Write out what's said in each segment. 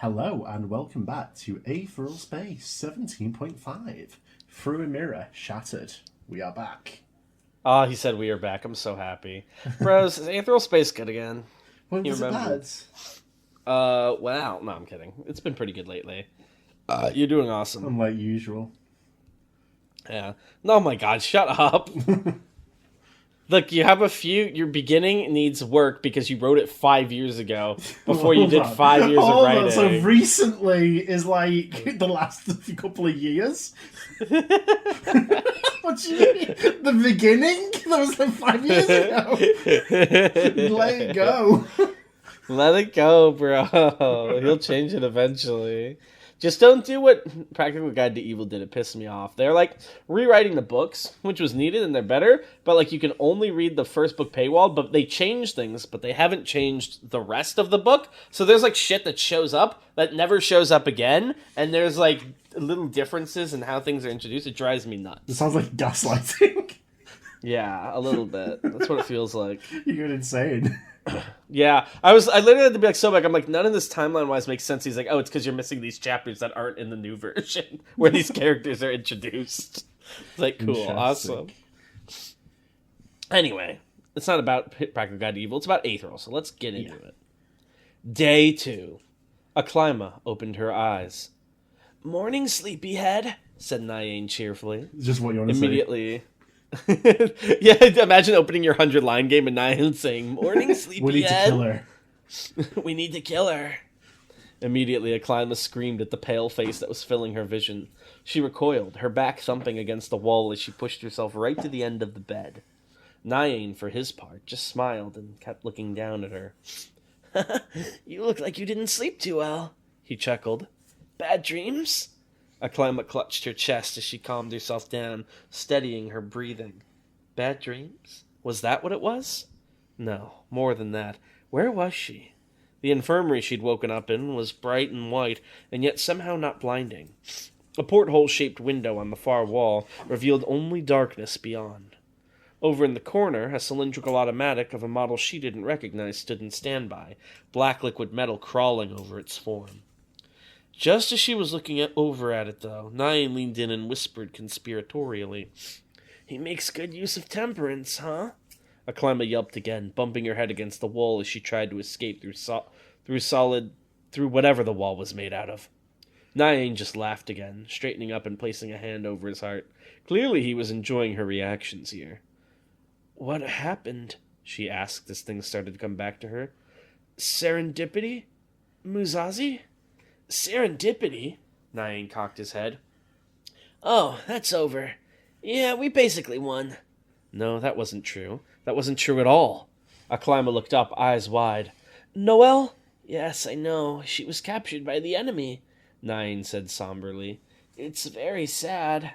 Hello and welcome back to Aetheral Space 17.5. Through a mirror, shattered. We are back. Oh, he said we are back. I'm so happy. Bros, is Aetheral Space good again? When You was it remember? bad? Well, no, I'm kidding. It's been pretty good lately. You're doing awesome. Unlike usual. Yeah. No, my God, shut up. Look, you have your beginning needs work because you wrote it 5 years ago before you Hold did on. 5 years of Hold on, writing. so recently is like the last couple of years? What do you mean? The beginning? That was like 5 years ago. Let it go. Let it go, bro. He'll change it eventually. Just don't do what Practical Guide to Evil did. It pissed me off. They're like rewriting the books, which was needed, and they're better. But like you can only read the first book paywall. But they changed things, but they haven't changed the rest of the book. So there's like shit that shows up that never shows up again, and there's like little differences in how things are introduced. It drives me It nuts. sounds like gaslighting. Yeah, a little bit. That's what it feels like. You're going insane. Yeah, I literally had to be like, so like, I'm like, none of this timeline wise makes sense. He's like, oh, it's because you're missing these chapters that aren't in the new version where these characters are introduced. It's like, cool, awesome. Anyway, it's not about Practical Guide to Evil. It's about Aetheral, so let's get into it. Day 2. Aklyma opened her eyes. Morning, sleepyhead, said Nyane cheerfully. Just what you want to Immediately. Yeah, imagine opening your 100-line game and Nyane saying, morning, sleepyhead. We need to kill her. We need to kill her. Immediately, Aklyma screamed at the pale face that was filling her vision. She recoiled, her back thumping against the wall as she pushed herself right to the end of the bed. Nyane, for his part, just smiled and kept looking down at her. You look like you didn't sleep too well, he chuckled. Bad dreams? Aklyma clutched her chest as she calmed herself down, steadying her breathing. Bad dreams? Was that what it was? No, more than that. Where was she? The infirmary she'd woken up in was bright and white, and yet somehow not blinding. A porthole-shaped window on the far wall revealed only darkness beyond. Over in the corner, a cylindrical automatic of a model she didn't recognize stood in standby, black liquid metal crawling over its form. Just as she was looking over at it, though, Nyane leaned in and whispered conspiratorially, He makes good use of temperance, huh? Aklyma yelped again, bumping her head against the wall as she tried to escape through whatever the wall was made out of. Nyane just laughed again, straightening up and placing a hand over his heart. Clearly he was enjoying her reactions here. What happened? She asked as things started to come back to her. Serendipity? Muzazi? Serendipity? Nyane cocked his head. Oh, that's over. Yeah, we basically won. No, that wasn't true. That wasn't true at all. Aklyma looked up, eyes wide. Noelle? Yes, I know. She was captured by the enemy, Nyane said somberly. It's very sad.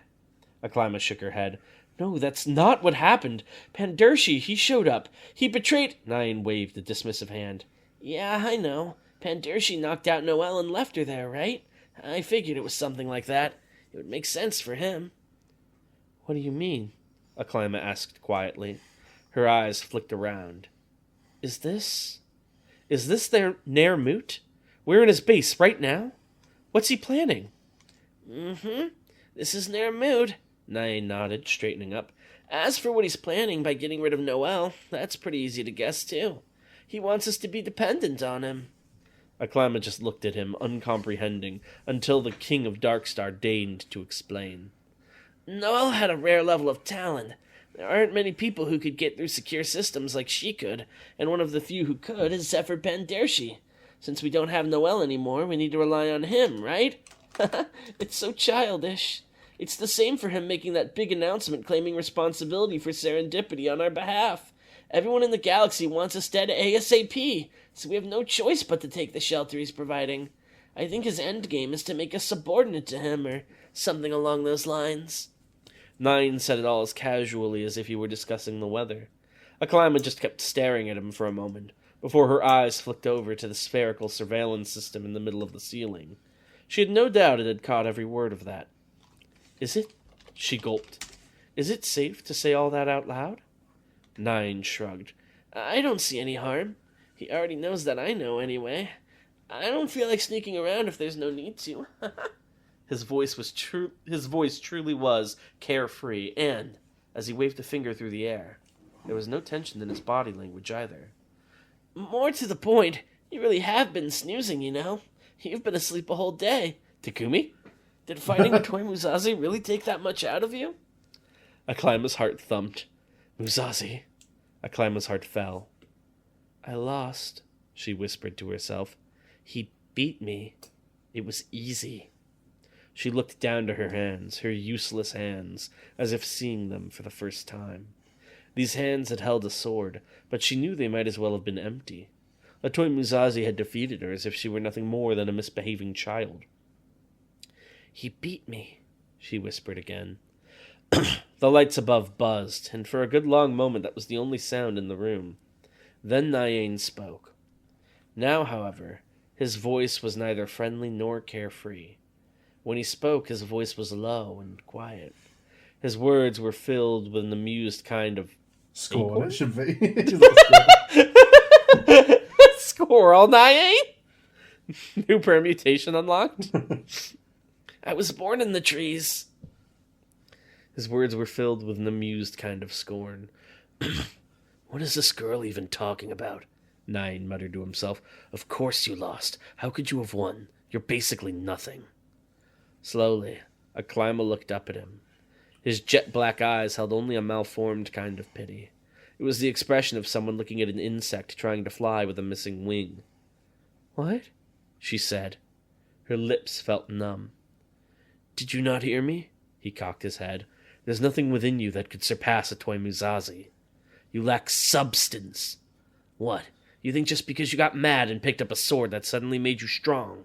Aklyma shook her head. No, that's not what happened. Pandershi, he showed up. He betrayed... Nyane waved a dismissive hand. Yeah, I know. Pandershi knocked out Noelle and left her there, right? I figured it was something like that. It would make sense for him. What do you mean? Aklyma asked quietly. Her eyes flicked around. Is this their Nair Moot? We're in his base right now? What's he planning? Mm-hmm. This is Nair Moot, Nyane nodded, straightening up. As for what he's planning by getting rid of Noelle, that's pretty easy to guess, too. He wants us to be dependent on him. Aklyma just looked at him, uncomprehending, until the King of Darkstar deigned to explain. Noelle had a rare level of talent. There aren't many people who could get through secure systems like she could, and one of the few who could is Zephyr Pandershi. Since we don't have Noelle anymore, we need to rely on him, right? It's so childish. It's the same for him making that big announcement claiming responsibility for serendipity on our behalf. Everyone in the galaxy wants us dead ASAP, so we have no choice but to take the shelter he's providing. I think his endgame is to make us subordinate to him, or something along those lines. Nyane said it all as casually as if he were discussing the weather. Aklyma just kept staring at him for a moment, before her eyes flicked over to the spherical surveillance system in the middle of the ceiling. She had no doubt it had caught every word of that. Is it? She gulped. Is it safe to say all that out loud? Nyane shrugged. I don't see any harm. He already knows that I know anyway. I don't feel like sneaking around if there's no need to. His voice truly was carefree, and, as he waved a finger through the air, there was no tension in his body language either. More to the point, you really have been snoozing, you know? You've been asleep a whole day. Takumi? Did fighting with Toy Musashi really take that much out of you? Aklima's heart thumped. Musashi. Aklima's heart fell. I lost, she whispered to herself. He beat me. It was easy. She looked down to her hands, her useless hands, as if seeing them for the first time. These hands had held a sword, but she knew they might as well have been empty. Toy Musashi had defeated her as if she were nothing more than a misbehaving child. He beat me, she whispered again. The lights above buzzed, and for a good long moment that was the only sound in the room. Then Nayane spoke. Now, however, his voice was neither friendly nor carefree. When he spoke, his voice was low and quiet. His words were filled with an amused kind of... Scorn, it should be. Squirrel, Nayane? New permutation unlocked? I was born in the trees. His words were filled with an amused kind of scorn. What is this girl even talking about? Nayane muttered to himself. Of course you lost. How could you have won? You're basically nothing. Slowly, Aklima looked up at him. His jet-black eyes held only a malformed kind of pity. It was the expression of someone looking at an insect trying to fly with a missing wing. What? She said. Her lips felt numb. Did you not hear me? He cocked his head. There's nothing within you that could surpass a Toy Musashi. You lack substance. What? You think just because you got mad and picked up a sword that suddenly made you strong?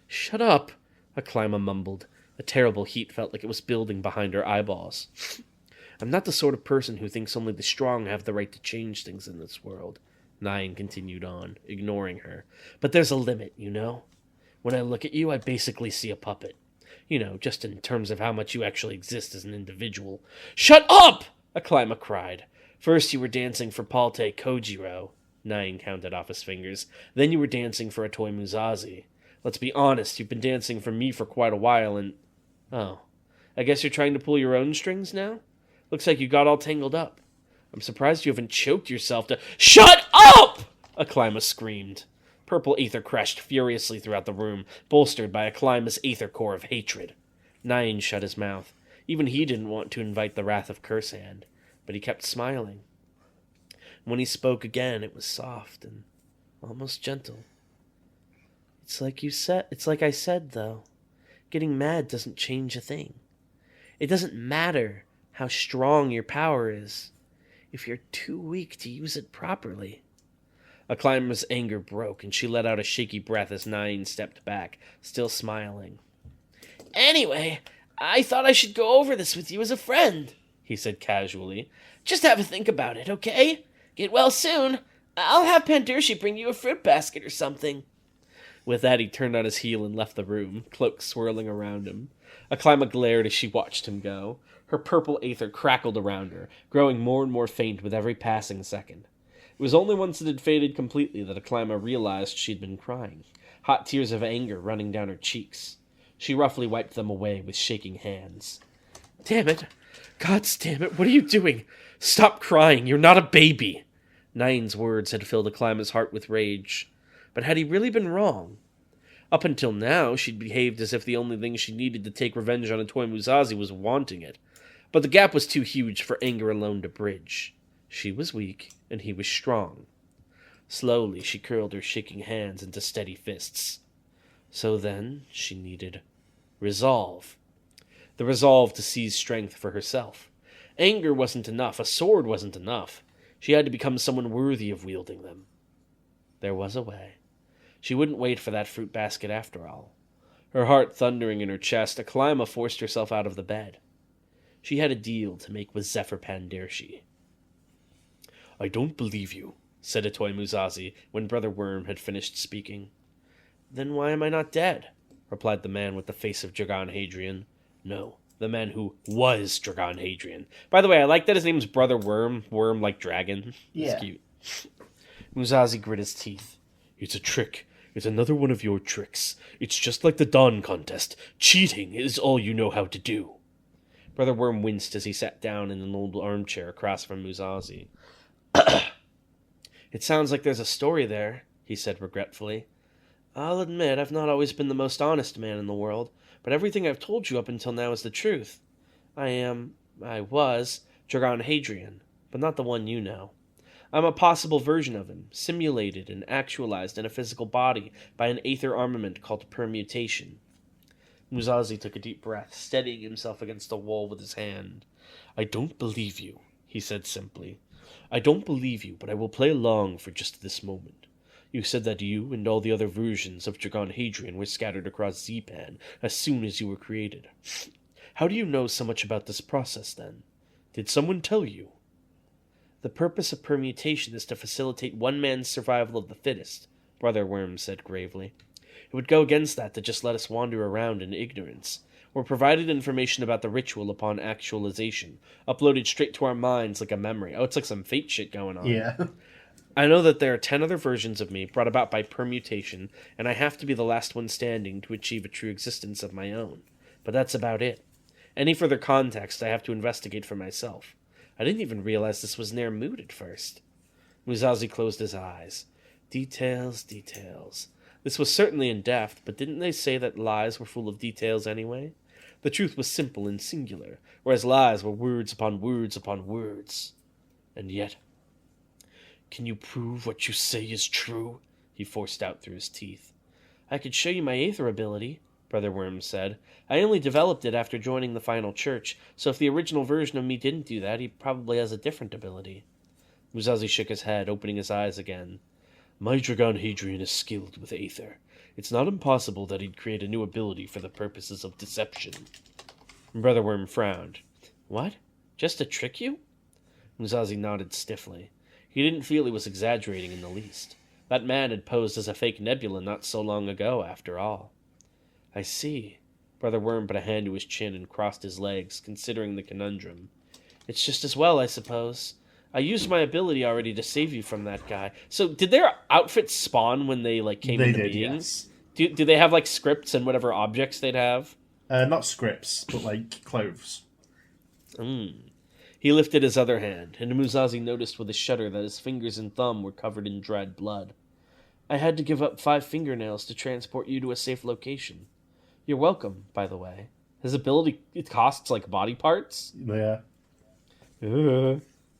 Shut up, Aklima mumbled. A terrible heat felt like it was building behind her eyeballs. I'm not the sort of person who thinks only the strong have the right to change things in this world. Nayane continued on, ignoring her. But there's a limit, you know? When I look at you, I basically see a puppet. You know, just in terms of how much you actually exist as an individual. Shut up! Aklima cried. First you were dancing for Palte Kojiro. Nayane counted off his fingers. Then you were dancing for a Toy Musashi. Let's be honest, you've been dancing for me for quite a while and... Oh, I guess you're trying to pull your own strings now? Looks like you got all tangled up. I'm surprised you haven't choked yourself to... Shut up! Aklima screamed. Purple ether crashed furiously throughout the room, bolstered by Aklima's aether core of hatred. Nayane shut his mouth. Even he didn't want to invite the wrath of Cursehand, but he kept smiling. When he spoke again, it was soft and almost gentle. It's like I said, though. Getting mad doesn't change a thing. It doesn't matter how strong your power is if you're too weak to use it properly. Aklima's anger broke, and she let out a shaky breath as Nayane stepped back, still smiling. Anyway, I thought I should go over this with you as a friend, he said casually. Just have a think about it, okay? Get well soon. I'll have Pandurshi bring you a fruit basket or something. With that, he turned on his heel and left the room, cloak swirling around him. Aklima glared as she watched him go. Her purple aether crackled around her, growing more and more faint with every passing second. It was only once it had faded completely that Aklima realized she'd been crying, hot tears of anger running down her cheeks. She roughly wiped them away with shaking hands. Damn it! Gods damn it, what are you doing? Stop crying, you're not a baby! Nayane's words had filled Aklima's heart with rage. But had he really been wrong? Up until now, she'd behaved as if the only thing she needed to take revenge on a Toy Musashi was wanting it. But the gap was too huge for anger alone to bridge. She was weak, and he was strong. Slowly, she curled her shaking hands into steady fists. So then, she needed resolve. The resolve to seize strength for herself. Anger wasn't enough. A sword wasn't enough. She had to become someone worthy of wielding them. There was a way. She wouldn't wait for that fruit basket after all. Her heart thundering in her chest, Aklima forced herself out of the bed. She had a deal to make with Zephyr Pandurshi. I don't believe you, said a Toy Musashi when Brother Worm had finished speaking. Then why am I not dead? Replied the man with the face of Dragon Hadrian. No, the man who was Dragon Hadrian. By the way, I like that his name's Brother Worm. Worm like dragon. Yeah. It's cute. Musashi grit his teeth. It's a trick. It's another one of your tricks. It's just like the Dawn contest. Cheating is all you know how to do. Brother Worm winced as he sat down in an old armchair across from Muzazi. It sounds like there's a story there, he said regretfully. I'll admit I've not always been the most honest man in the world, but everything I've told you up until now is the truth. I was, Dragon Hadrian, but not the one you know. I'm a possible version of him, simulated and actualized in a physical body by an aether armament called permutation. Muzazi took a deep breath, steadying himself against the wall with his hand. I don't believe you, he said simply. I don't believe you, but I will play along for just this moment. You said that you and all the other versions of Dragon Hadrian were scattered across Zepan as soon as you were created. How do you know so much about this process, then? Did someone tell you? The purpose of permutation is to facilitate one man's survival of the fittest, Brother Worm said gravely. It would go against that to just let us wander around in ignorance. We're provided information about the ritual upon actualization, uploaded straight to our minds like a memory. Oh, it's like some fate shit going on. Yeah. I know that there are 10 other versions of me brought about by permutation, and I have to be the last one standing to achieve a true existence of my own. But that's about it. Any further context I have to investigate for myself. I didn't even realize this was near mood at first. Muzazi closed his eyes. Details. This was certainly in depth, but didn't they say that lies were full of details anyway? The truth was simple and singular, whereas lies were words upon words upon words. And yet... Can you prove what you say is true? He forced out through his teeth. I could show you my aether ability, Brother Worm said. I only developed it after joining the final church, so if the original version of me didn't do that, he probably has a different ability. Muzazi shook his head, opening his eyes again. My Dragon Hadrian is skilled with aether. It's not impossible that he'd create a new ability for the purposes of deception. Brother Worm frowned. What? Just to trick you? Muzazi nodded stiffly. He didn't feel he was exaggerating in the least. That man had posed as a fake nebula not so long ago, after all. I see. Brother Worm put a hand to his chin and crossed his legs, considering the conundrum. It's just as well, I suppose. I used my ability already to save you from that guy. So, did their outfits spawn when they, came into being? Yes. Do they have, scripts and whatever objects they'd have? Not scripts, but, clothes. He lifted his other hand, and Muzazi noticed with a shudder that his fingers and thumb were covered in dried blood. I had to give up 5 fingernails to transport you to a safe location. You're welcome, by the way. His ability, it costs, body parts? Yeah.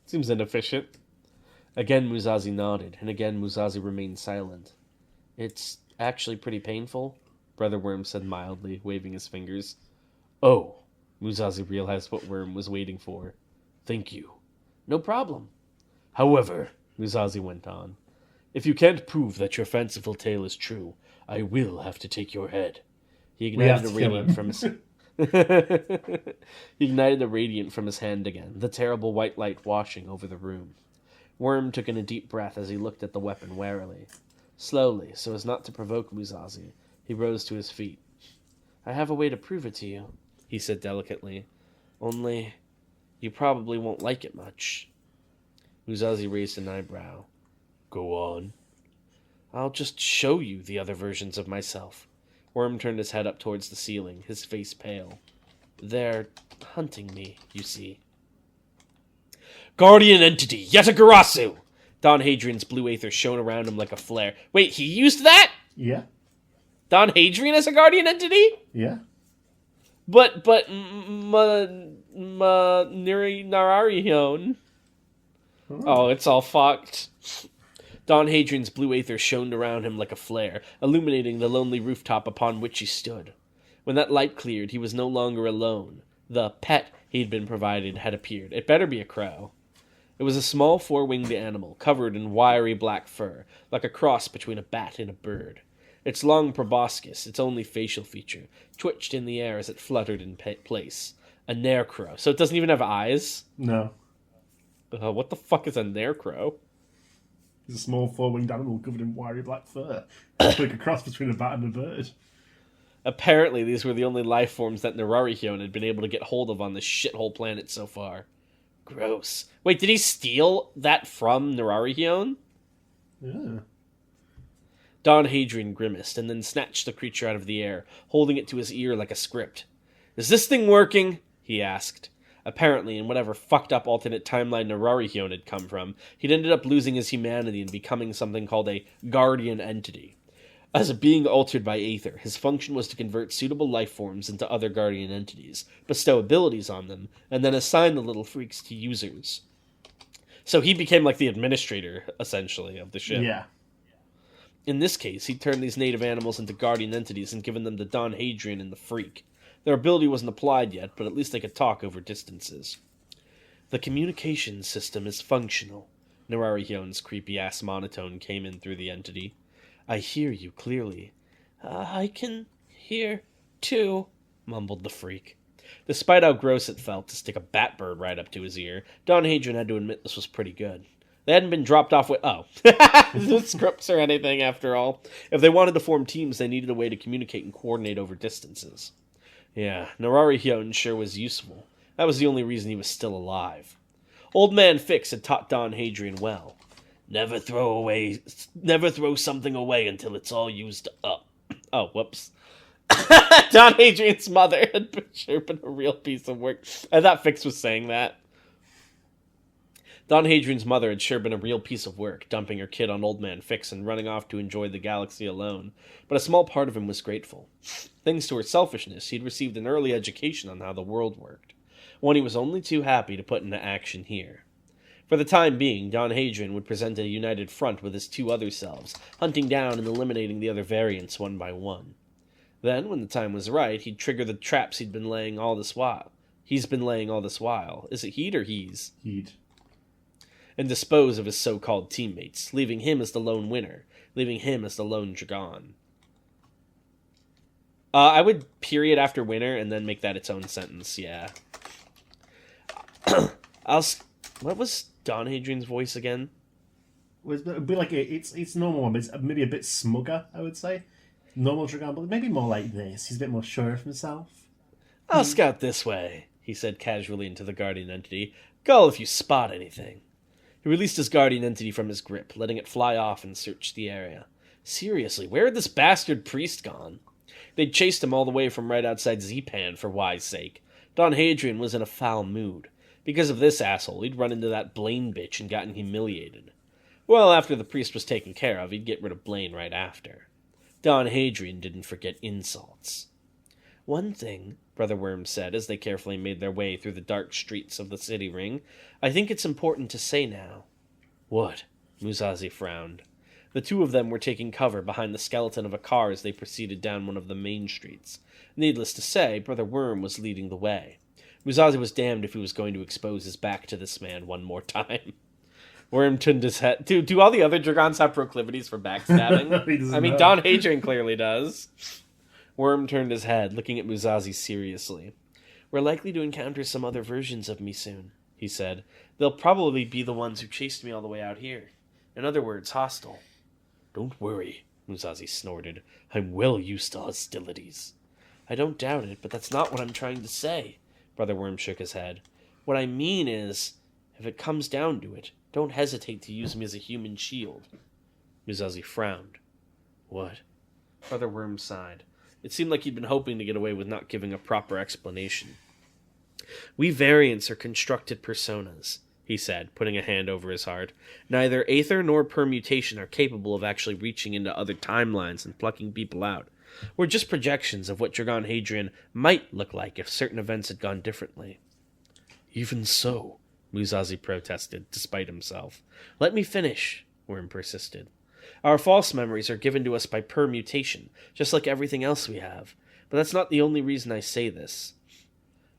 Seems inefficient. Again, Muzazi nodded, and again Muzazi remained silent. It's actually pretty painful, Brother Worm said mildly, waving his fingers. Oh, Muzazi realized what Worm was waiting for. Thank you. No problem. However, Muzazi went on, if you can't prove that your fanciful tale is true, I will have to take your head. He ignited a radiant from his... He ignited the radiant from his hand again, the terrible white light washing over the room. Worm took in a deep breath as he looked at the weapon warily. Slowly, so as not to provoke Muzazi, he rose to his feet. I have a way to prove it to you, he said delicately. Only... you probably won't like it much. Muzazi raised an eyebrow. Go on. I'll just show you the other versions of myself. Worm turned his head up towards the ceiling, his face pale. They're hunting me, you see. Guardian entity, Yetagarasu! Don Hadrian's blue aether shone around him like a flare. Wait, he used that? Yeah. Don Hadrian as a guardian entity? Yeah. But Nararion. Oh, it's all fucked. Don Hadrian's blue aether shone around him like a flare, illuminating the lonely rooftop upon which he stood. When that light cleared, he was no longer alone. The pet he'd been provided had appeared. It better be a crow. It was a small 4-winged animal, covered in wiry black fur, like a cross between a bat and a bird. Its long proboscis, its only facial feature, twitched in the air as it fluttered in place. A narecrow. So it doesn't even have eyes? No. What the fuck is a narecrow? It's a small 4-winged animal covered in wiry black fur. It's like a cross between a bat and a bird. Apparently, these were the only life forms that Nararion had been able to get hold of on this shithole planet so far. Gross. Wait, did he steal that from Nararion? Yeah. Don Hadrian grimaced and then snatched the creature out of the air, holding it to his ear like a script. "Is this thing working?" he asked. Apparently, in whatever fucked-up alternate timeline Nararihion had come from, he'd ended up losing his humanity and becoming something called a guardian entity. As a being altered by Aether, his function was to convert suitable life forms into other guardian entities, bestow abilities on them, and then assign the little freaks to users. So he became like the administrator, essentially, of the ship. Yeah. In this case, he turned these native animals into guardian entities and given them to Don Hadrian and the Freak. Their ability wasn't applied yet, but at least they could talk over distances. "The communication system is functional." Nararihion's creepy-ass monotone came in through the entity. "I hear you clearly." "I can hear, too," mumbled the Freak. Despite how gross it felt to stick a bat bird right up to his ear, Don Hadrian had to admit this was pretty good. They hadn't been dropped off with, scripts or anything, after all. If they wanted to form teams, they needed a way to communicate and coordinate over distances. Yeah, Nararihion sure was useful. That was the only reason he was still alive. Old Man Fix had taught Don Hadrian well. Never throw something away until it's all used up. Oh, whoops. Don Hadrian's mother had sure been a real piece of work. I thought Fix was saying that. Don Hadrian's mother had sure been a real piece of work, dumping her kid on Old Man Fix and running off to enjoy the galaxy alone, but a small part of him was grateful. Thanks to her selfishness, he'd received an early education on how the world worked, one he was only too happy to put into action here. For the time being, Don Hadrian would present a united front with his two other selves, hunting down and eliminating the other variants one by one. Then, when the time was right, he'd trigger the traps he's been laying all this while. Is it he'd or he's? He'd. And dispose of his so-called teammates, leaving him as the lone winner, leaving him as the lone dragon. I would period after winner and then make that its own sentence, yeah. What was Don Hadrian's voice again? It'd be like it's normal one, but it's maybe a bit smugger, I would say. Normal dragon, but maybe more like this. He's a bit more sure of himself. "I'll scout this way," he said casually into the guardian entity. "Call if you spot anything." He released his guardian entity from his grip, letting it fly off and search the area. Seriously, where had this bastard priest gone? They'd chased him all the way from right outside Zepan, for why's sake. Don Hadrian was in a foul mood. Because of this asshole, he'd run into that Blaine bitch and gotten humiliated. Well, after the priest was taken care of, he'd get rid of Blaine right after. Don Hadrian didn't forget insults. "One thing," Brother Worm said as they carefully made their way through the dark streets of the city ring, "I think it's important to say now." "What?" Musashi frowned. The two of them were taking cover behind the skeleton of a car as they proceeded down one of the main streets. Needless to say, Brother Worm was leading the way. Musashi was damned if he was going to expose his back to this man one more time. Worm turned his head. Do all the other Dragons have proclivities for backstabbing? I mean, Don Hadrian clearly does. Worm turned his head, looking at Musashi seriously. "We're likely to encounter some other versions of me soon," he said. "They'll probably be the ones who chased me all the way out here. In other words, hostile." "Don't worry," Musashi snorted. "I'm well used to hostilities." "I don't doubt it, but that's not what I'm trying to say." Brother Worm shook his head. "What I mean is, if it comes down to it, don't hesitate to use me as a human shield." Musashi frowned. "What?" Brother Worm sighed. It seemed like he'd been hoping to get away with not giving a proper explanation. "We variants are constructed personas," he said, putting a hand over his heart. "Neither Aether nor permutation are capable of actually reaching into other timelines and plucking people out. We're just projections of what Dragon Hadrian might look like if certain events had gone differently." "Even so," Musashi protested, despite himself. "Let me finish," Worm persisted. "Our false memories are given to us by permutation, just like everything else we have. But that's not the only reason I say this.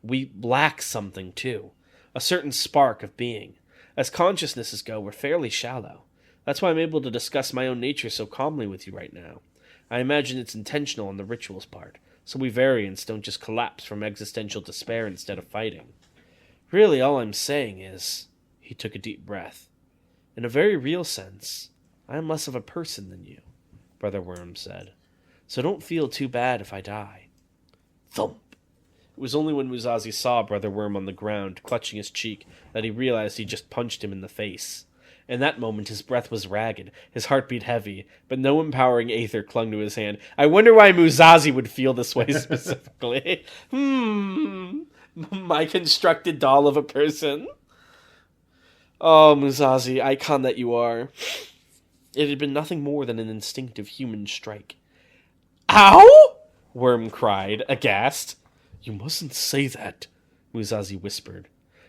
We lack something, too. A certain spark of being. As consciousnesses go, we're fairly shallow. That's why I'm able to discuss my own nature so calmly with you right now. I imagine it's intentional on the ritual's part, so we variants don't just collapse from existential despair instead of fighting. Really, all I'm saying is..." He took a deep breath. "In a very real sense, I am less of a person than you," Brother Worm said. "So don't feel too bad if I die." Thump! It was only when Musashi saw Brother Worm on the ground, clutching his cheek, that he realized he just punched him in the face. In that moment, his breath was ragged, his heartbeat heavy, but no empowering aether clung to his hand. I wonder why Muzazi would feel this way specifically. My constructed doll of a person. Oh, Muzazi, icon that you are. It had been nothing more than an instinctive human strike. Ow! Worm cried, aghast. You mustn't say that, Muzazi whispered,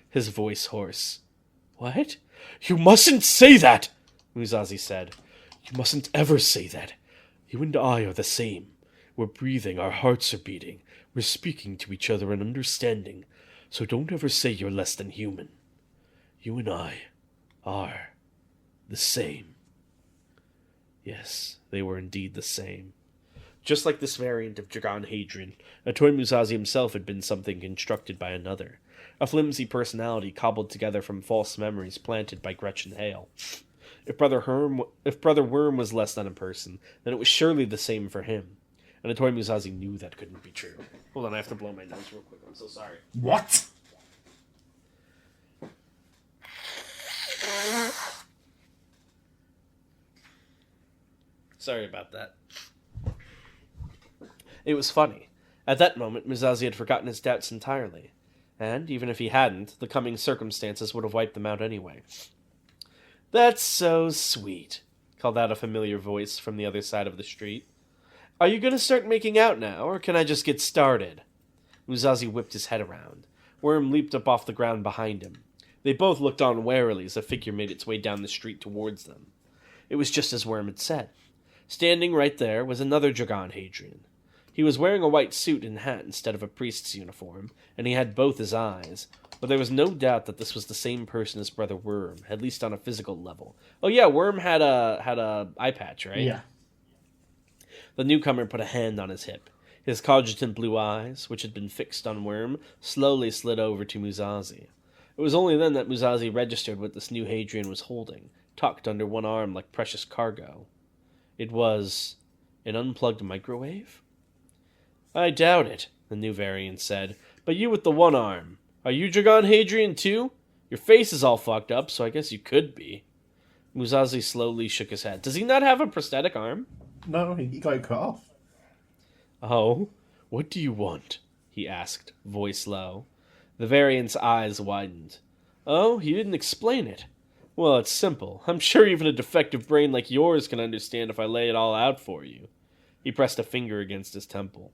his voice hoarse. What? You mustn't say that, Muzazi said. You mustn't ever say that. You and I are the same. We're breathing, our hearts are beating. We're speaking to each other and understanding. So don't ever say you're less than human. You and I are the same. Yes, they were indeed the same. Just like this variant of Dragon Hadrian, Atoy Muzazi himself had been something constructed by another. A flimsy personality cobbled together from false memories planted by Gretchen Hale. If Brother Worm was less than a person, then it was surely the same for him. And Atoy Muzazi knew that couldn't be true. Hold on, I have to blow my nose real quick. I'm so sorry. What? Sorry about that. It was funny. At that moment, Muzazi had forgotten his doubts entirely. And, even if he hadn't, the coming circumstances would have wiped them out anyway. That's so sweet, called out a familiar voice from the other side of the street. Are you going to start making out now, or can I just get started? Muzazi whipped his head around. Worm leaped up off the ground behind him. They both looked on warily as a figure made its way down the street towards them. It was just as Worm had said. Standing right there was another Dragon Hadrian. He was wearing a white suit and hat instead of a priest's uniform, and he had both his eyes, but there was no doubt that this was the same person as Brother Worm, at least on a physical level. Oh yeah, Worm had a eye patch, right? Yeah. The newcomer put a hand on his hip. His cogitant blue eyes, which had been fixed on Worm, slowly slid over to Muzazi. It was only then that Muzazi registered what this new Hadrian was holding, tucked under one arm like precious cargo. It was an unplugged microwave? I doubt it, the new variant said. But you with the one arm. Are you Dragon Hadrian too? Your face is all fucked up, so I guess you could be. Muzazi slowly shook his head. Does he not have a prosthetic arm? No, he got it cut off. Oh, what do you want? He asked, voice low. The variant's eyes widened. Oh, you didn't explain it. Well, it's simple. I'm sure even a defective brain like yours can understand if I lay it all out for you. He pressed a finger against his temple.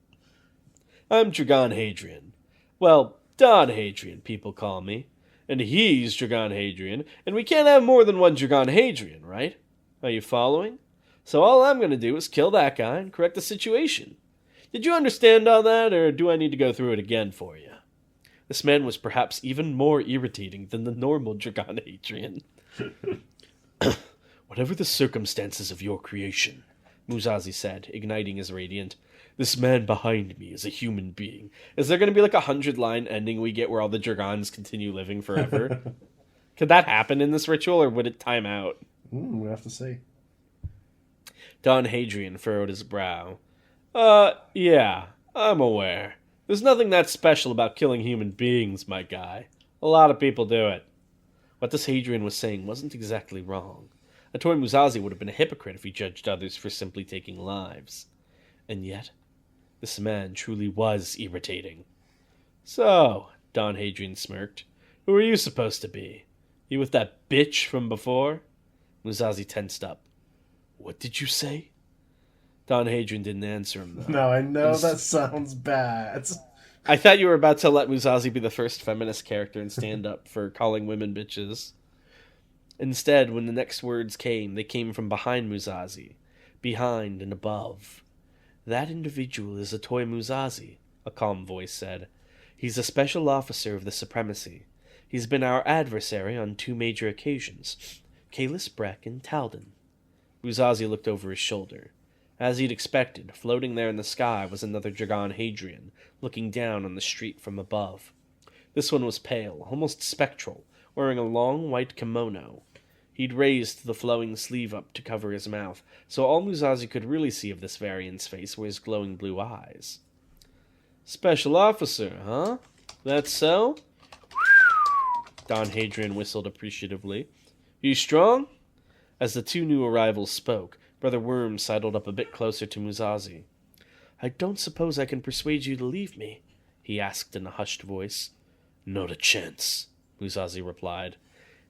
I'm Dragon Hadrian. Well, Don Hadrian, people call me. And he's Dragon Hadrian, and we can't have more than one Dragon Hadrian, right? Are you following? So all I'm going to do is kill that guy and correct the situation. Did you understand all that, or do I need to go through it again for you? This man was perhaps even more irritating than the normal Dragon Hadrian. Whatever the circumstances of your creation, Muzazi said, igniting his radiant, this man behind me is a human being. Is there going to be like a 100-line ending we get where all the Dragons continue living forever? Could that happen in this ritual, or would it time out? We'll have to see. Don Hadrian furrowed his brow. Yeah, I'm aware. There's nothing that special about killing human beings, my guy. A lot of people do it. What this Hadrian was saying wasn't exactly wrong. Atoy Muzazi would have been a hypocrite if he judged others for simply taking lives. And yet, this man truly was irritating. So, Don Hadrian smirked, who are you supposed to be? You with that bitch from before? Muzazi tensed up. What did you say? Don Hadrian didn't answer him, though. No, I know that sounds bad. I thought you were about to let Muzazi be the first feminist character and stand up for calling women bitches. Instead, when the next words came, they came from behind Muzazi. Behind and above. That individual is Atoy Muzazi, a calm voice said. He's a special officer of the Supremacy. He's been our adversary on 2 major occasions, Kalis Breck and Talden. Muzazi looked over his shoulder. As he'd expected, floating there in the sky was another Dragon Hadrian, looking down on the street from above. This one was pale, almost spectral, wearing a long white kimono. He'd raised the flowing sleeve up to cover his mouth, so all Muzazi could really see of this variant's face were his glowing blue eyes. Special officer, huh? That's so? Don Hadrian whistled appreciatively. You strong? As the two new arrivals spoke, Brother Worm sidled up a bit closer to Musashi. I don't suppose I can persuade you to leave me, he asked in a hushed voice. Not a chance, Musashi replied.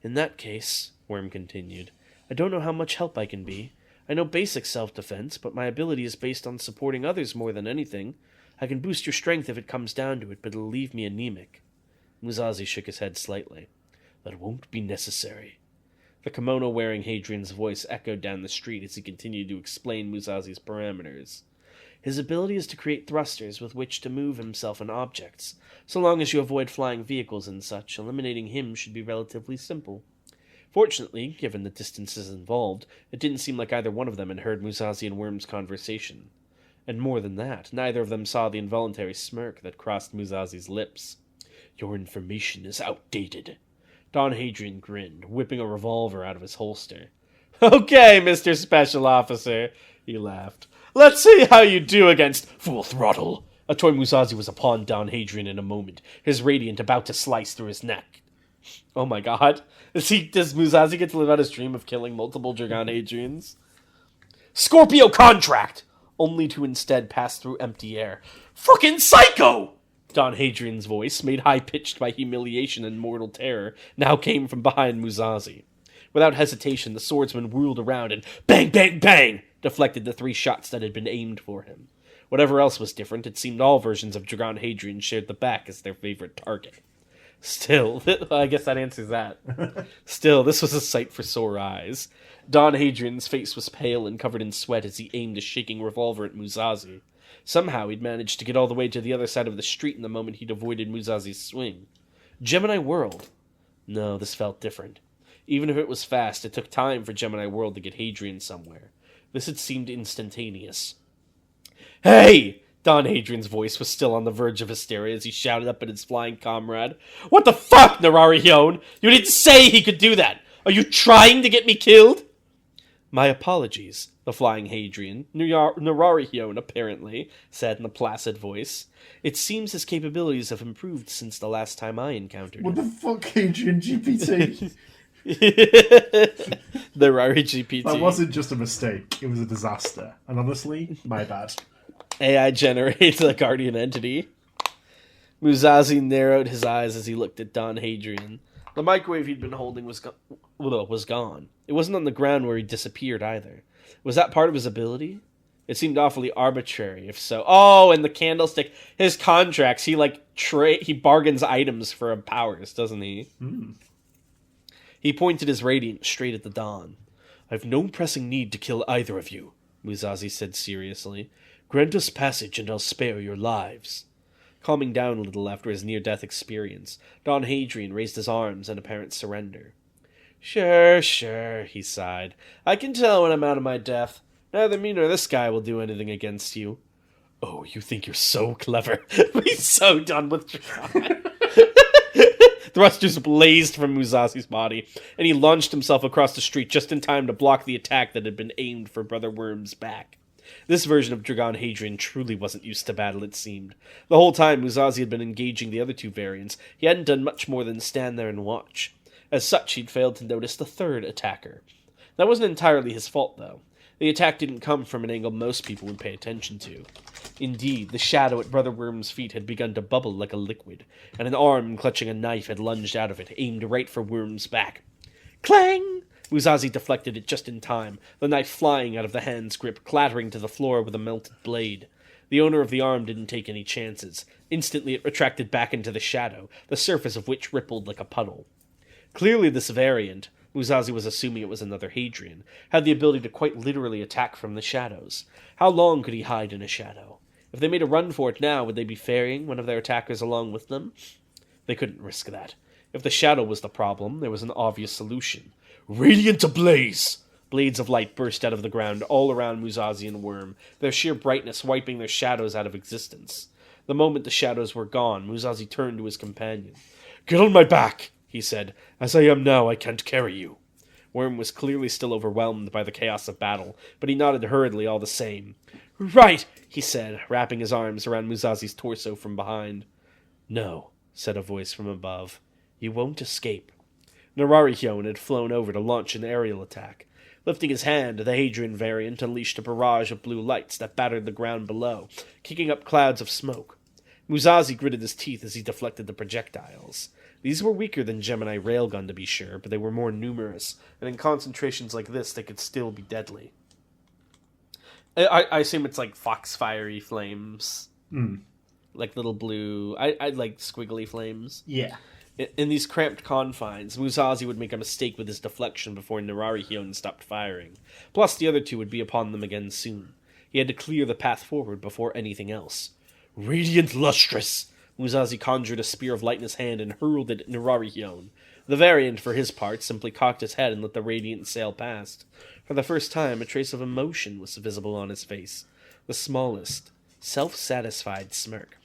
In that case, Worm continued, I don't know how much help I can be. I know basic self-defense, but my ability is based on supporting others more than anything. I can boost your strength if it comes down to it, but it'll leave me anemic. Musashi shook his head slightly. That won't be necessary. The kimono-wearing Hadrian's voice echoed down the street as he continued to explain Musashi's parameters. His ability is to create thrusters with which to move himself and objects. So long as you avoid flying vehicles and such, eliminating him should be relatively simple. Fortunately, given the distances involved, it didn't seem like either one of them had heard Musashi and Worm's conversation. And more than that, neither of them saw the involuntary smirk that crossed Musashi's lips. Your information is outdated. Don Hadrian grinned, whipping a revolver out of his holster. Okay, Mr. Special Officer, he laughed. Let's see how you do against Full Throttle. A toy Musashi was upon Don Hadrian in a moment, his radiant about to slice through his neck. Oh my god. Does Musashi get to live out his dream of killing multiple Dragon Hadrians? Scorpio contract! Only to instead pass through empty air. Fucking psycho! Don Hadrian's voice, made high-pitched by humiliation and mortal terror, now came from behind Musashi. Without hesitation, the swordsman whirled around and bang, bang, bang! Deflected the 3 shots that had been aimed for him. Whatever else was different, it seemed all versions of Dragon Hadrian shared the back as their favorite target. Still, I guess that answers that. Still, this was a sight for sore eyes. Don Hadrian's face was pale and covered in sweat as he aimed a shaking revolver at Musashi. Somehow he'd managed to get all the way to the other side of the street in the moment he'd avoided Musashi's swing. Gemini World. No, this felt different. Even if it was fast, it took time for Gemini World to get Hadrian somewhere. This had seemed instantaneous. Hey! Don Hadrian's voice was still on the verge of hysteria as he shouted up at his flying comrade. What the fuck, Nararion? You didn't say he could do that! Are you trying to get me killed? My apologies, the flying Hadrian, Nararion apparently, said in a placid voice. It seems his capabilities have improved since the last time I encountered him. What the fuck, Hadrian GPT? Narari GPT. That wasn't just a mistake, it was a disaster. And honestly, my bad. AI generates a guardian entity. Musashi narrowed his eyes as he looked at Don Hadrian. The microwave he'd been holding was gone. It wasn't on the ground where he disappeared either. Was that part of his ability? It seemed awfully arbitrary, if so. Oh, and the candlestick. His contracts, he bargains items for powers, doesn't he? He pointed his radiant straight at the Don. I've no pressing need to kill either of you, Musashi said seriously. Grant us passage and I'll spare your lives. Calming down a little after his near-death experience, Don Hadrian raised his arms in apparent surrender. Sure, he sighed. I can tell when I'm out of my depth. Neither me nor this guy will do anything against you. Oh, you think you're so clever. He's so done with Dragon. Thrusters blazed from Musashi's body, and he launched himself across the street just in time to block the attack that had been aimed for Brother Worm's back. This version of Dragon Hadrian truly wasn't used to battle, it seemed. The whole time Musashi had been engaging the other 2 variants, he hadn't done much more than stand there and watch. As such, he'd failed to notice the 3rd attacker. That wasn't entirely his fault, though. The attack didn't come from an angle most people would pay attention to. Indeed, the shadow at Brother Worm's feet had begun to bubble like a liquid, and an arm clutching a knife had lunged out of it, aimed right for Worm's back. Clang! Musashi deflected it just in time, the knife flying out of the hand's grip, clattering to the floor with a melted blade. The owner of the arm didn't take any chances. Instantly it retracted back into the shadow, the surface of which rippled like a puddle. Clearly this variant, Musashi was assuming it was another Hadrian, had the ability to quite literally attack from the shadows. How long could he hide in a shadow? If they made a run for it now, would they be ferrying one of their attackers along with them? They couldn't risk that. If the shadow was the problem, there was an obvious solution. Radiant ablaze! Blades of light burst out of the ground all around Musashi and Worm, their sheer brightness wiping their shadows out of existence. The moment the shadows were gone, Musashi turned to his companion. Get on my back, he said. As I am now, I can't carry you. Worm was clearly still overwhelmed by the chaos of battle, but he nodded hurriedly all the same. Right, he said, wrapping his arms around Musashi's torso from behind. No, said a voice from above. You won't escape. Nararihion had flown over to launch an aerial attack. Lifting his hand, the Hadrian variant unleashed a barrage of blue lights that battered the ground below, kicking up clouds of smoke. Musashi gritted his teeth as he deflected the projectiles. These were weaker than Gemini railgun, to be sure, but they were more numerous, and in concentrations like this they could still be deadly. I assume it's like foxfire-y flames. Like little blue... I like squiggly flames. Yeah. In these cramped confines, Musashi would make a mistake with his deflection before Nararihion stopped firing. Plus, the other two would be upon them again soon. He had to clear the path forward before anything else. Radiant Lustrous! Musashi conjured a spear of light in his hand and hurled it at Nararihion. The variant, for his part, simply cocked his head and let the radiant sail past. For the first time, a trace of emotion was visible on his face. The smallest, self-satisfied smirk.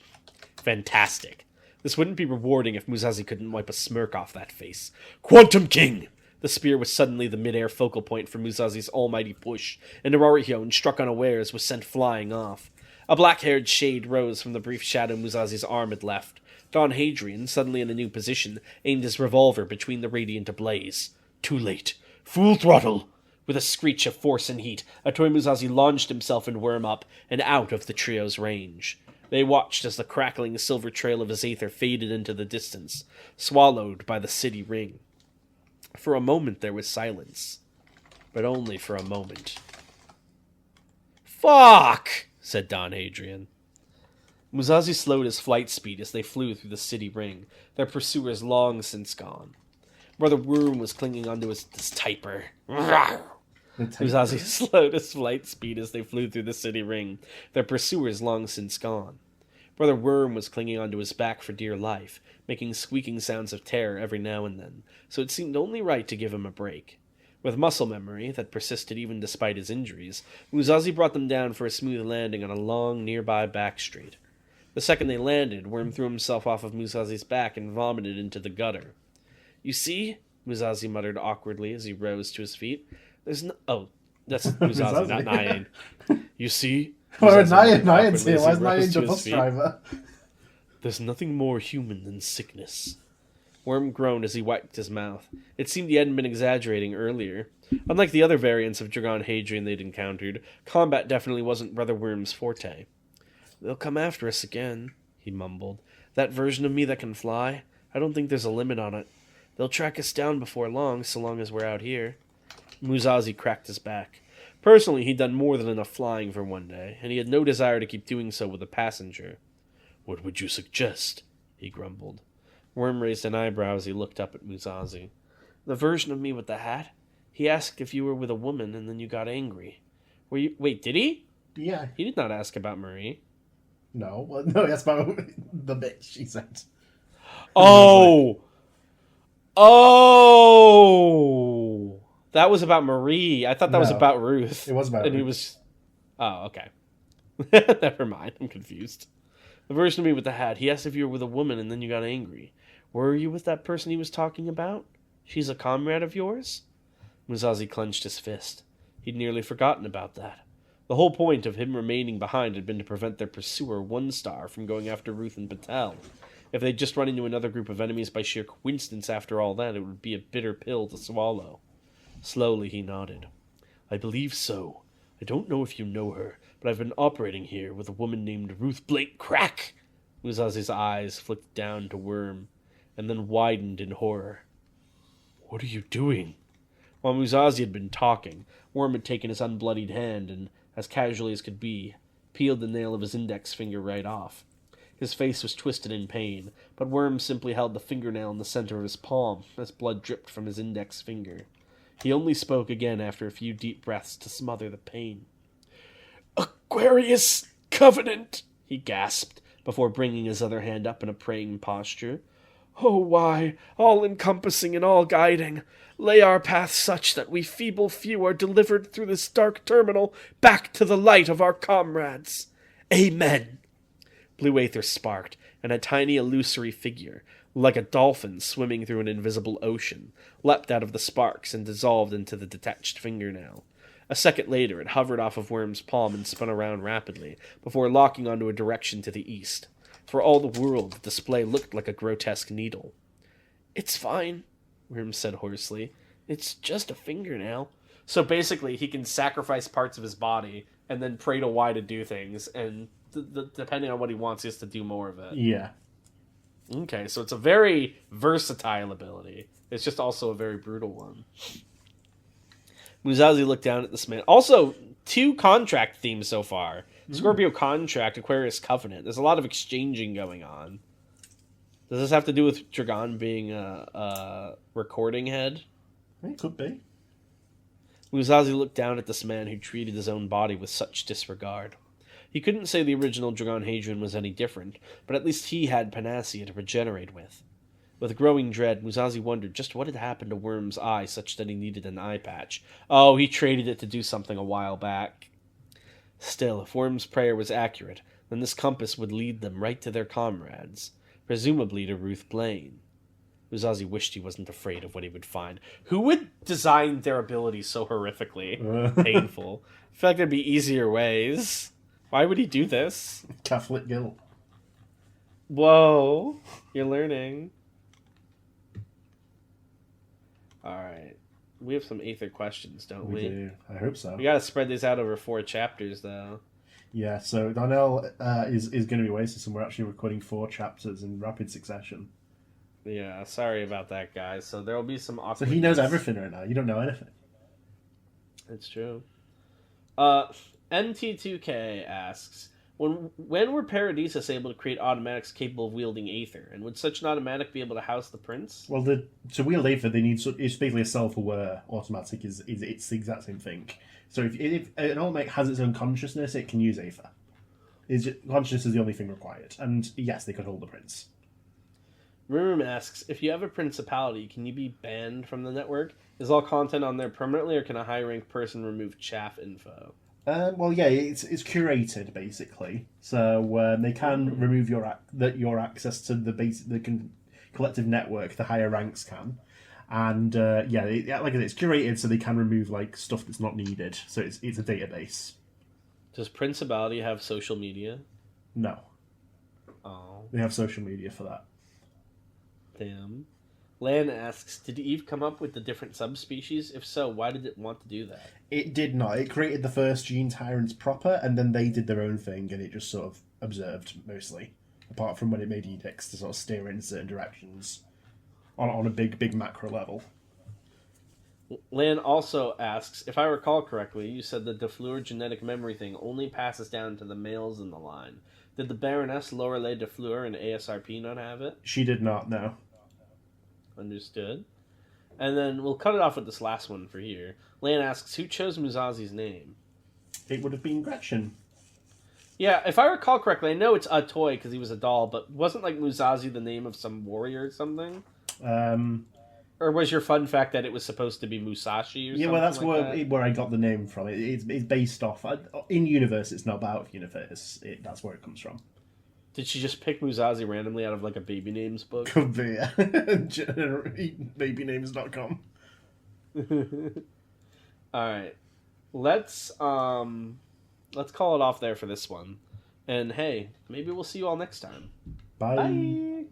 Fantastic. This wouldn't be rewarding if Musashi couldn't wipe a smirk off that face. Quantum King! The spear was suddenly the mid-air focal point for Musashi's almighty push, and Nararihion, struck unawares, was sent flying off. A black-haired shade rose from the brief shadow Musashi's arm had left. Don Hadrian, suddenly in a new position, aimed his revolver between the radiant ablaze. Too late. Full throttle! With a screech of force and heat, Atoy Musashi launched himself and Worm up, and out of the trio's range. They watched as the crackling silver trail of his aether faded into the distance, swallowed by the city ring. For a moment there was silence, but only for a moment. "Fuck!" said Don Hadrian. Musashi slowed his flight speed as they flew through the city ring, their pursuers long since gone. Brother Worm was clinging onto his typer. Musashi slowed his flight speed as they flew through the city ring, their pursuers long since gone. Brother Worm was clinging onto his back for dear life, making squeaking sounds of terror every now and then, so it seemed only right to give him a break. With muscle memory that persisted even despite his injuries, Musashi brought them down for a smooth landing on a long, nearby back street. The second they landed, Worm threw himself off of Musashi's back and vomited into the gutter. "You see?" Musashi muttered awkwardly as he rose to his feet. "There's no..." Oh, that's Musashi, not Nyan. "You see?" Well, Nyan's here. Why is Nyan your bus driver? "There's nothing more human than sickness." Worm groaned as he wiped his mouth. It seemed he hadn't been exaggerating earlier. Unlike the other variants of Dragon Hadrian they'd encountered, combat definitely wasn't Brother Worm's forte. "They'll come after us again," he mumbled. "That version of me that can fly, I don't think there's a limit on it. They'll track us down before long, so long as we're out here." Musashi cracked his back. Personally, he'd done more than enough flying for one day, and he had no desire to keep doing so with a passenger. "What would you suggest?" he grumbled. Worm raised an eyebrow as he looked up at Musashi. "The version of me with the hat? He asked if you were with a woman, and then you got angry. Were you... Wait, did he?" Yeah. He did not ask about Marie. No. Well, no, that's about the bitch, she said. Oh! Oh! That was about Marie. I thought that was about Ruth. It was about Ruth. Ruth. He was... Oh, okay. Never mind. I'm confused. The version of me with the hat. He asked if you were with a woman, and then you got angry. Were you with that person he was talking about? She's a comrade of yours? Musashi clenched his fist. He'd nearly forgotten about that. The whole point of him remaining behind had been to prevent their pursuer, One Star, from going after Ruth and Patel. If they'd just run into another group of enemies by sheer coincidence after all that, it would be a bitter pill to swallow. Slowly he nodded. "I believe so. I don't know if you know her, but I've been operating here with a woman named Ruth Blake Crack." Musashi's eyes flicked down to Worm, and then widened in horror. "What are you doing?" While Musashi had been talking, Worm had taken his unbloodied hand and, as casually as could be, peeled the nail of his index finger right off. His face was twisted in pain, but Worm simply held the fingernail in the center of his palm as blood dripped from his index finger. He only spoke again after a few deep breaths to smother the pain. "Aquarius Covenant," he gasped, before bringing his other hand up in a praying posture. "Oh, why, all-encompassing and all-guiding, lay our path such that we feeble few are delivered through this dark terminal back to the light of our comrades. Amen." Blue aether sparked, and a tiny illusory figure, like a dolphin swimming through an invisible ocean, leapt out of the sparks and dissolved into the detached fingernail. A second later, it hovered off of Worm's palm and spun around rapidly, before locking onto a direction to the east. For all the world, the display looked like a grotesque needle. "It's fine," Worm said hoarsely. It's just a fingernail. So basically, he can sacrifice parts of his body and then pray to Y to do things, and depending on what he wants, he has to do more of it. Yeah. Okay, so it's a very versatile ability. It's just also a very brutal one. Musashi looked down at this man. Also, 2 contract themes so far. Scorpio Contract, Aquarius Covenant. There's a lot of exchanging going on. Does this have to do with Dragon being a recording head? It could be. Musashi looked down at this man who treated his own body with such disregard. He couldn't say the original Dragon Hadrian was any different, but at least he had panacea to regenerate with. With growing dread, Musashi wondered just what had happened to Worm's eye such that he needed an eye patch. Oh, he traded it to do something a while back. Still, if Worm's prayer was accurate, then this compass would lead them right to their comrades, presumably to Ruth Blaine. Musashi wished he wasn't afraid of what he would find. Who would design their abilities so horrifically painful? I feel like there'd be easier ways. Why would he do this? Catholic guilt. Whoa, you're learning. Alright. We have some Aether questions, don't we? We do. I hope so. We gotta spread these out over 4 chapters, though. Yeah, so Darnell is going to be wasted, and we're actually recording 4 chapters in rapid succession. Yeah, sorry about that, guys. So there'll be some awkward... So he knows everything right now. You don't know anything. It's true. MT2K asks, when were Paradisus able to create automatics capable of wielding Aether? And would such an automatic be able to house the prince? Well, to wield Aether, they need... It's basically a self-aware automatic. It's the exact same thing. So if an automatic has its own consciousness, it can use Aether. Consciousness is the only thing required. And yes, they could hold the prince. Rirum asks, if you have a principality, can you be banned from the network? Is all content on there permanently, or can a high-ranked person remove chaff info? Well, yeah, it's curated, basically. So they can remove your access to the collective network, the higher ranks can. And like I said, it's curated so they can remove like stuff that's not needed. So it's a database. Does Principality have social media? No. Oh. They have social media for that. Damn. Lan asks, did Eve come up with the different subspecies? If so, why did it want to do that? It did not. It created the first gene tyrants proper, and then they did their own thing, and it just sort of observed, mostly. Apart from when it made edicts to sort of steer in certain directions. On a big macro level. Lan also asks, if I recall correctly, you said that the Fleur genetic memory thing only passes down to the males in the line. Did the Baroness Lorelei de Fleur and ASRP not have it? She did not, no. Understood. And then we'll cut it off with this last one for here. Lan asks, who chose Musashi's name? It would have been Gretchen. Yeah, if I recall correctly, I know it's a toy because he was a doll, but wasn't like Musashi the name of some warrior or something? Or was your fun fact that it was supposed to be Musashi or something? Yeah, well, that's like where I got the name from. It's based off... In universe, it's not about universe. That's where it comes from. Did she just pick Musashi randomly out of like a baby names book? Could be, yeah. Babynames.com. Alright. Let's call it off there for this one. And hey, maybe we'll see you all next time. Bye. Bye.